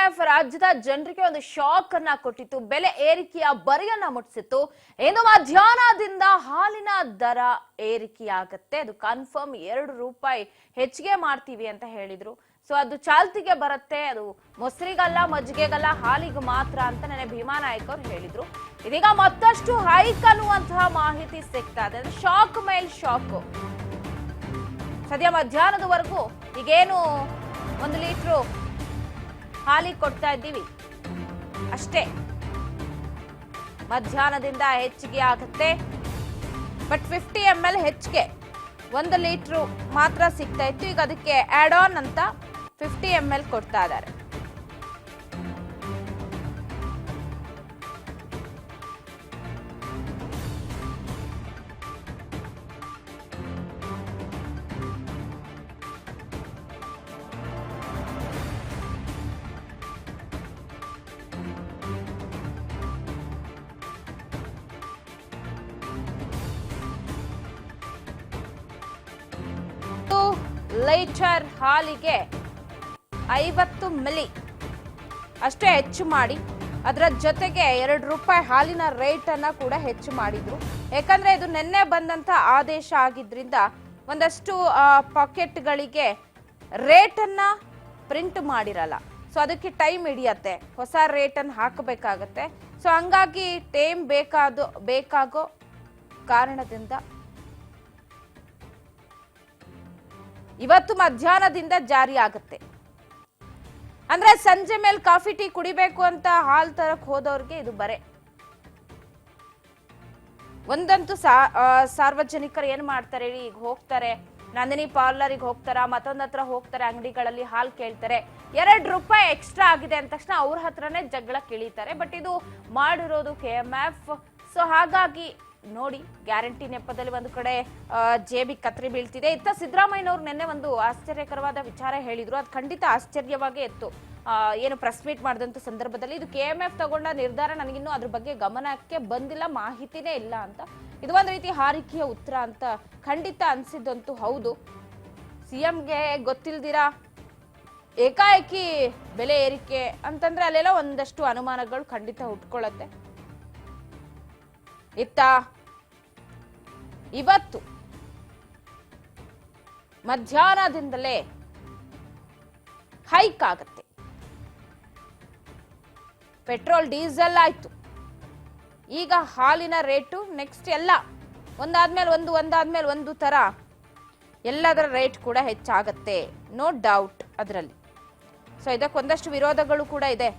KMF ರಾಜ್ಯದ ಜನರಿಗೆ ಒಂದು ಶಾಕ್ ಅನ್ನ ಕೊಟ್ಟಿತ್ತು. ಬೆಲೆ ಏರಿಕೆಯ ಬರೆಯನ್ನ ಮುಟ್ಟಿಸಿತ್ತು. ಇಂದು ಮಧ್ಯಾಹ್ನದಿಂದ ಹಾಲಿನ ದರ ಏರಿಕೆಯಾಗುತ್ತೆ, ಅದು ಕನ್ಫರ್ಮ್. 2 ರೂಪಾಯಿ ಹೆಚ್ಚಿಗೆ ಮಾಡ್ತೀವಿ ಅಂತ ಹೇಳಿದ್ರು. ಸೊ ಅದು ಚಾಲ್ತಿಗೆ ಬರುತ್ತೆ, ಅದು ಮೊಸರಿಗಲ್ಲ, ಮಜ್ಜಿಗೆಗಲ್ಲ, ಹಾಲಿಗೆ ಮಾತ್ರ ಅಂತ ನೆನೆ ಭೀಮಾ ನಾಯ್ಕ ಅವರು ಹೇಳಿದ್ರು. ಇದೀಗ ಮತ್ತಷ್ಟು ಹೈಕ್ ಅನ್ನುವಂತಹ ಮಾಹಿತಿ ಸಿಗ್ತಾ ಇದೆ. ಶಾಕ್ ಮೇಲ್ ಶಾಕ್. ಸದ್ಯ ಮಧ್ಯಾಹ್ನದವರೆಗೂ ಈಗೇನು 1 ಲೀಟ್ರು ಹಾಲಿಗೆ ಕೊಡ್ತಾ ಇದ್ದೀವಿ ಅಷ್ಟೇ, ಮಧ್ಯಾಹ್ನದಿಂದ ಹೆಚ್ಚಿಗೆ ಆಗುತ್ತೆ. ಬಟ್ 50 ml ಹೆಚ್ಚಿಗೆ 1 ಲೀಟ್ರು ಮಾತ್ರ ಸಿಗ್ತಾ ಇತ್ತು. ಈಗ ಅದಕ್ಕೆ ಆಡ್ ಆನ್ ಅಂತ 50 ml ಕೊಡ್ತಾ ಇದ್ದಾರೆ. ಲೀಟರ್ ಹಾಲಿಗೆ 50 ಮಿಲಿ ಅಷ್ಟೇ ಹೆಚ್ಚು ಮಾಡಿ, ಅದರ ಜೊತೆಗೆ 2 ರೂಪಾಯಿ ಹಾಲಿನ ರೇಟ್ ಅನ್ನ ಕೂಡ ಹೆಚ್ಚು ಮಾಡಿದ್ರು. ಯಾಕಂದ್ರೆ ಇದು ನಿನ್ನೆ ಬಂದಂತ ಆದೇಶ ಆಗಿದ್ರಿಂದ ಒಂದಷ್ಟು ಪಾಕೆಟ್ಗಳಿಗೆ ರೇಟ್ ಅನ್ನ ಪ್ರಿಂಟ್ ಮಾಡಿರಲ್ಲ. ಸೊ ಅದಕ್ಕೆ ಟೈಮ್ ಹಿಡಿಯತ್ತೆ, ಹೊಸ ರೇಟ್ ಅನ್ನು ಹಾಕಬೇಕಾಗತ್ತೆ. ಸೊ ಹಂಗಾಗಿ ಟೈಮ್ ಬೇಕಾಗೋ ಕಾರಣದಿಂದ ಇವತ್ತು ಮಧ್ಯಾಹ್ನದಿಂದ ಜಾರಿ ಆಗುತ್ತೆ. ಅಂದ್ರೆ ಸಂಜೆ ಮೇಲೆ ಕಾಫಿ ಟೀ ಕುಡಿಬೇಕು ಅಂತ ಹಾಲ್ ತರಕ್ ಹೋದವ್ರಿಗೆ ಇದು ಬರೆ. ಒಂದಂತೂ ಸಾರ್ವಜನಿಕರು ಏನ್ ಮಾಡ್ತಾರೆ, ಈಗ ಹೋಗ್ತಾರೆ ನಂದಿನಿ ಪಾರ್ಲರಿಗೆ ಹೋಗ್ತಾರ, ಮತ್ತೊಂದತ್ರ ಹೋಗ್ತಾರೆ, ಅಂಗಡಿಗಳಲ್ಲಿ ಹಾಲ್ ಕೇಳ್ತಾರೆ, 2 ರೂಪಾಯಿ ಎಕ್ಸ್ಟ್ರಾ ಆಗಿದೆ ಅಂದ ತಕ್ಷಣ ಅವ್ರ ಹತ್ರನೇ ಜಗಳ ಕಿಳಿತಾರೆ. ಬಟ್ ಇದು ಮಾಡಿರೋದು ಕೆಎಂಎಫ್. ಸೊ ಹಾಗಾಗಿ ನೋಡಿ, ಗ್ಯಾರಂಟಿ ನೆಪದಲ್ಲಿ ಒಂದು ಕಡೆ ಜೇಬಿ ಕತ್ರಿ ಬೀಳ್ತಿದೆ. ಇತ್ತ ಸಿದ್ದರಾಮಯ್ಯನವ್ರು ನಿನ್ನೆ ಒಂದು ಆಶ್ಚರ್ಯಕರವಾದ ವಿಚಾರ ಹೇಳಿದ್ರು. ಅದು ಖಂಡಿತ ಆಶ್ಚರ್ಯವಾಗೇ ಇತ್ತು. ಏನು ಪ್ರೆಸ್ ಮೀಟ್ ಮಾಡಿದಂತ ಸಂದರ್ಭದಲ್ಲಿ ಇದು ಕೆಎಂಎಫ್ ತಗೊಂಡ ನಿರ್ಧಾರ, ನನಗಿನ್ನೂ ಅದ್ರ ಬಗ್ಗೆ ಗಮನಕ್ಕೆ ಬಂದಿಲ್ಲ, ಮಾಹಿತಿನೇ ಇಲ್ಲ ಅಂತ. ಇದು ಒಂದು ರೀತಿ ಹಾರಿಕೆಯ ಉತ್ತರ ಅಂತ ಖಂಡಿತ ಅನ್ಸಿದ್ದಂತೂ ಹೌದು. ಸಿಎಂಗೆ ಗೊತ್ತಿಲ್ದಿರಾ ಏಕಾಏಕಿ ಬೆಲೆ ಏರಿಕೆ ಅಂತಂದ್ರೆ ಅಲ್ಲೆಲ್ಲ ಒಂದಷ್ಟು ಅನುಮಾನಗಳು ಖಂಡಿತ ಹುಟ್ಕೊಳ್ಳುತ್ತೆ. ಇತ್ತ ಇವತ್ತು ಮಧ್ಯಾಹ್ನದಿಂದಲೇ ಹೈಕ್ ಆಗುತ್ತೆ. ಪೆಟ್ರೋಲ್ ಡೀಸೆಲ್ ಆಯ್ತು, ಈಗ ಹಾಲಿನ ರೇಟು ನೆಕ್ಸ್ಟ್ ಎಲ್ಲ ಒಂದಾದ್ಮೇಲೆ ಒಂದು ತರ ಎಲ್ಲದರ ರೇಟ್ ಕೂಡ ಹೆಚ್ಚಾಗತ್ತೆ, ನೋ ಡೌಟ್ ಅದರಲ್ಲಿ. ಸೊ ಇದಕ್ಕೊಂದಷ್ಟು ವಿರೋಧಗಳು ಕೂಡ ಇದೆ.